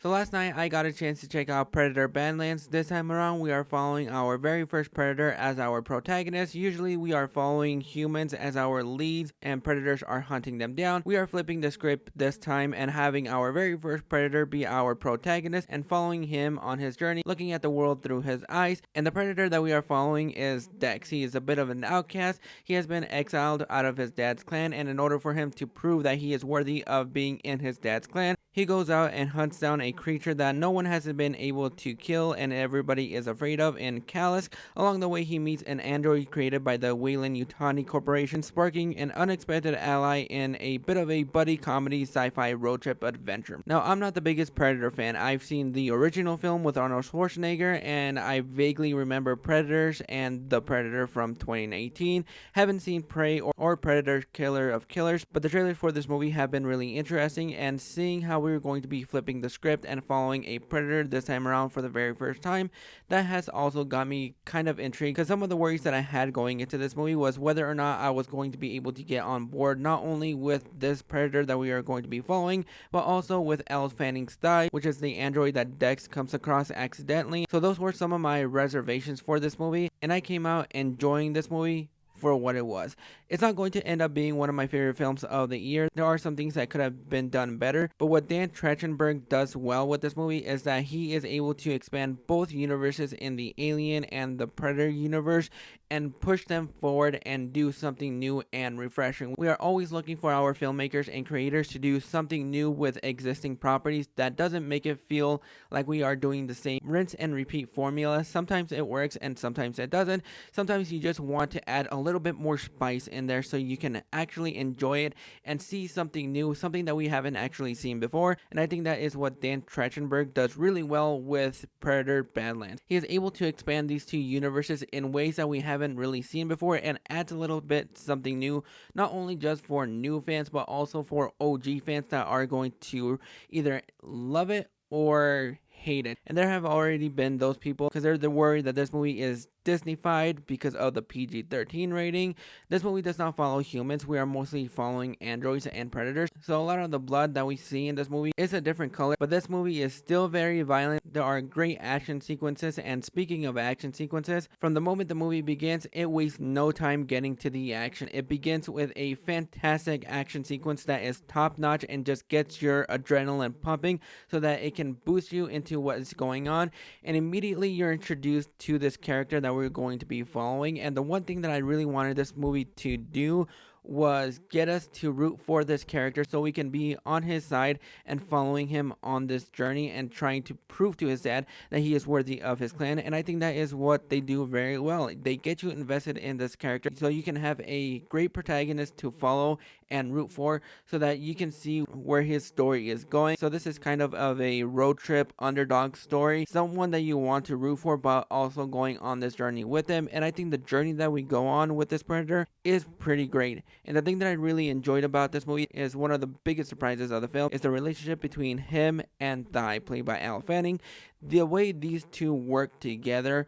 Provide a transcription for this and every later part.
So last night I got a chance to check out Predator Badlands. This time around we are following our very first Predator as our protagonist. Usually we are following humans as our leads and Predators are hunting them down. We are flipping the script this time and having our very first Predator be our protagonist and following him on his journey, looking at the world through his eyes. And the Predator that we are following is Dex. He is a bit of an outcast. He has been exiled out of his dad's clan, and in order for him to prove that he is worthy of being in his dad's clan, he goes out and hunts down a creature that no one has been able to kill and everybody is afraid of in Callus. Along the way, he meets an android created by the Weyland-Yutani Corporation, sparking an unexpected ally in a bit of a buddy comedy sci-fi road trip adventure. Now, I'm not the biggest Predator fan. I've seen the original film with Arnold Schwarzenegger, and I vaguely remember Predators and The Predator from 2018. Haven't seen Prey or Predator Killer of Killers, but the trailers for this movie have been really interesting, and seeing how we're going to be flipping the script and following a Predator this time around for the very first time, that has also got me kind of intrigued, because some of the worries that I had going into this movie was whether or not I was going to be able to get on board not only with this Predator that we are going to be following, but also with Elle Fanning's thigh, which is the android that Dex comes across accidentally. So those were some of my reservations for this movie, and I came out enjoying this movie for what it was. It's not going to end up being one of my favorite films of the year. There are some things that could have been done better, but what Dan Trachtenberg does well with this movie is that he is able to expand both universes in the Alien and the Predator universe and push them forward and do something new and refreshing. We are always looking for our filmmakers and creators to do something new with existing properties that doesn't make it feel like we are doing the same rinse and repeat formula. Sometimes it works and sometimes it doesn't. Sometimes you just want to add a little bit more spice in there so you can actually enjoy it and see something new, something that we haven't actually seen before. And I think that is what Dan Trachtenberg does really well with Predator Badlands. He is able to expand these two universes in ways that we haven't really seen before and adds a little bit something new, not only just for new fans but also for OG fans that are going to either love it or hate it. And there have already been those people, because they're worried that this movie is Disney-fied because of the PG-13 rating. This movie does not follow humans. We are mostly following androids and predators. So a lot of the blood that we see in this movie is a different color, but this movie is still very violent. There are great action sequences, and speaking of action sequences, from the moment the movie begins, it wastes no time getting to the action. It begins with a fantastic action sequence that is top-notch and just gets your adrenaline pumping so that it can boost you into what is going on, and immediately you're introduced to this character that we're going to be following. And the one thing that I really wanted this movie to do was get us to root for this character so we can be on his side and following him on this journey and trying to prove to his dad that he is worthy of his clan. And I think that is what they do very well. They get you invested in this character so you can have a great protagonist to follow and root for so that you can see where his story is going. So this is kind of a road trip underdog story, someone that you want to root for but also going on this journey with him. And I think the journey that we go on with this Predator is pretty great. And the thing that I really enjoyed about this movie is one of the biggest surprises of the film is the relationship between him and Thigh, played by Elle Fanning. The way these two work together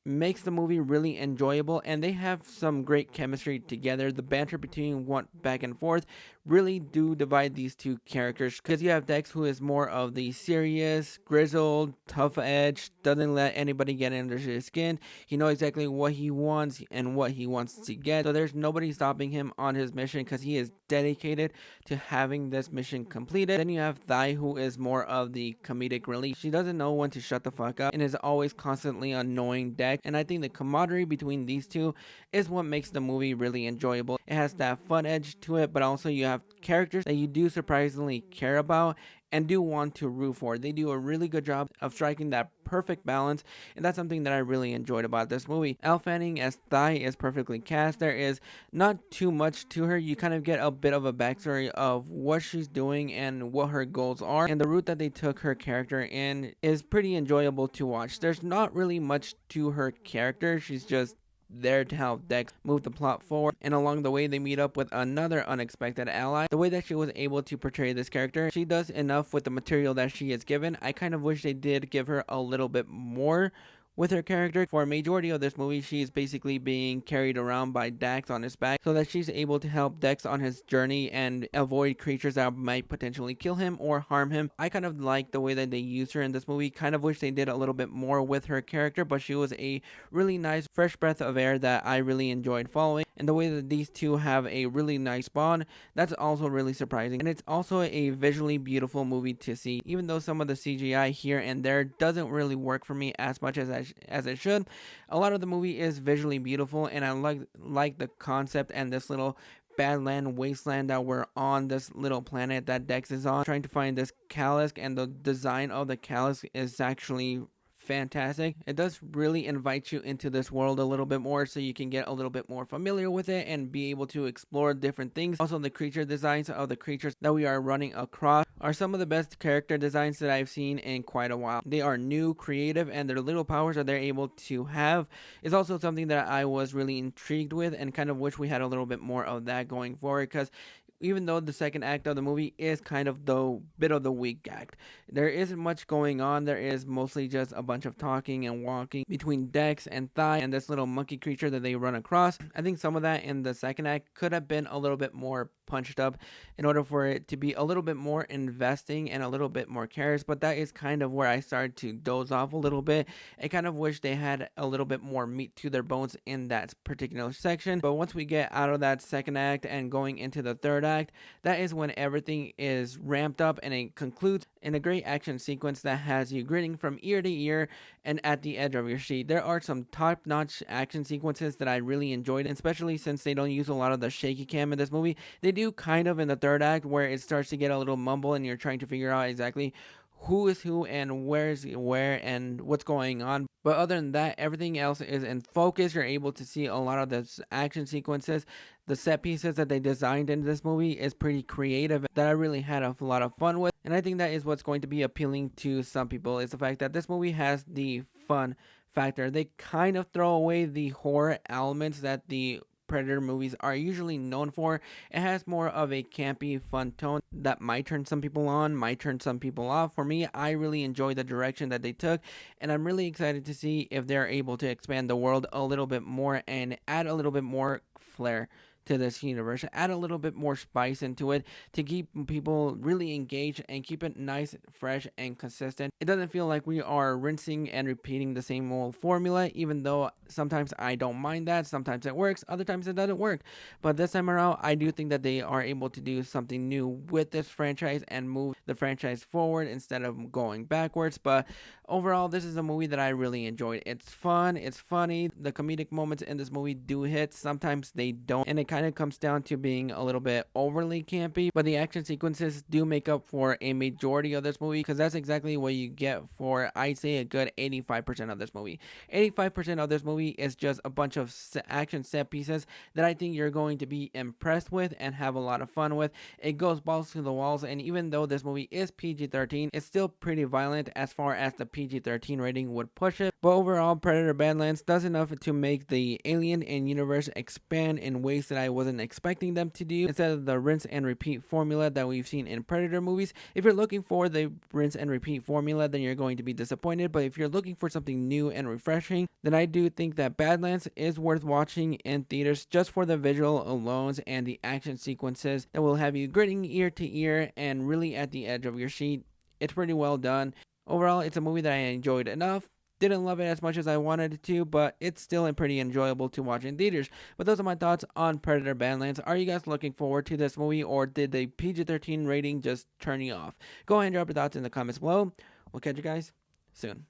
makes the movie really enjoyable, and they have some great chemistry together. The banter between one back and forth really do divide these two characters, because you have Dex, who is more of the serious, grizzled, tough edge, doesn't let anybody get under his skin. He knows exactly what he wants and what he wants to get, so there's nobody stopping him on his mission because he is dedicated to having this mission completed. Then you have Thigh, who is more of the comedic relief. She doesn't know when to shut the fuck up and is always constantly annoying Dex, and I think the camaraderie between these two is what makes the movie really enjoyable. It has that fun edge to it, but also you have characters that you do surprisingly care about and do want to root for. They do a really good job of striking that perfect balance, and that's something that I really enjoyed about this movie. Elle Fanning as Thigh is perfectly cast. There is not too much to her. You kind of get a bit of a backstory of what she's doing and what her goals are, and the route that they took her character in is pretty enjoyable to watch. There's not really much to her character. She's just there to help Dex move the plot forward, and along the way they meet up with another unexpected ally. The way that she was able to portray this character, she does enough with the material that she is given. I kind of wish they did give her a little bit more with her character. For a majority of this movie, she is basically being carried around by Dax on his back so that she's able to help Dex on his journey and avoid creatures that might potentially kill him or harm him. I kind of like the way that they used her in this movie. Kind of wish they did a little bit more with her character, but she was a really nice fresh breath of air that I really enjoyed following. And the way that these two have a really nice bond, that's also really surprising. And it's also a visually beautiful movie to see, even though some of the CGI here and there doesn't really work for me as much as it should. A lot of the movie is visually beautiful, and I like the concept and this little Badland wasteland that we're on, this little planet that Dex is on, trying to find this Callus, and the design of the Callus is actually fantastic. It does really invite you into this world a little bit more so you can get a little bit more familiar with it and be able to explore different things. Also, the creature designs of the creatures that we are running across are some of the best character designs that I've seen in quite a while. They are new, creative, and their little powers that they're able to have is also something that I was really intrigued with and kind of wish we had a little bit more of that going forward, because even though the second act of the movie is kind of the bit of the weak act, there isn't much going on. There is mostly just a bunch of talking and walking between Dex and Thigh and this little monkey creature that they run across. I think some of that in the second act could have been a little bit more punched up in order for it to be a little bit more investing and a little bit more cares, but that is kind of where I started to doze off a little bit. I kind of wish they had a little bit more meat to their bones in that particular section. But once we get out of that second act and going into the third act, that is when everything is ramped up and it concludes in a great action sequence that has you grinning from ear to ear and at the edge of your seat. There are some top-notch action sequences that I really enjoyed, especially since they don't use a lot of the shaky cam in this movie. They do kind of in the third act, where it starts to get a little mumble and you're trying to figure out exactly who is who and where's where and what's going on. But other than that, everything else is in focus. You're able to see a lot of the action sequences. The set pieces that they designed in this movie is pretty creative that I really had a lot of fun with. And I think that is what's going to be appealing to some people, is the fact that this movie has the fun factor. They kind of throw away the horror elements that the Predator movies are usually known for. It has more of a campy, fun tone that might turn some people on, might turn some people off. For me, I really enjoy the direction that they took, and I'm really excited to see if they're able to expand the world a little bit more and add a little bit more flair to this universe, add a little bit more spice into it to keep people really engaged and keep it nice, fresh, and consistent. It doesn't feel like we are rinsing and repeating the same old formula, even though sometimes I don't mind that. Sometimes it works, other times it doesn't work. But this time around, I do think that they are able to do something new with this franchise and move the franchise forward instead of going backwards. But overall, this is a movie that I really enjoyed. It's fun, it's funny. The comedic moments in this movie do hit. Sometimes they don't, and it kind of comes down to being a little bit overly campy, but the action sequences do make up for a majority of this movie, because that's exactly what you get for, I'd say, a good 85% of this movie. 85% of this movie is just a bunch of action set pieces that I think you're going to be impressed with and have a lot of fun with. It goes balls to the walls, and even though this movie is PG-13, it's still pretty violent as far as the PG-13 rating would push it. But overall, Predator Badlands does enough to make the alien and universe expand in ways that I wasn't expecting them to do, instead of the rinse and repeat formula that we've seen in Predator movies. If you're looking for the rinse and repeat formula, then you're going to be disappointed. But if you're looking for something new and refreshing, then I do think that Badlands is worth watching in theaters just for the visual alone and the action sequences that will have you gritting ear to ear and really at the edge of your seat. It's pretty well done. Overall, it's a movie that I enjoyed enough. Didn't love it as much as I wanted it to, but it's still pretty enjoyable to watch in theaters. But those are my thoughts on Predator Badlands. Are you guys looking forward to this movie, or did the PG-13 rating just turn you off? Go ahead and drop your thoughts in the comments below. We'll catch you guys soon.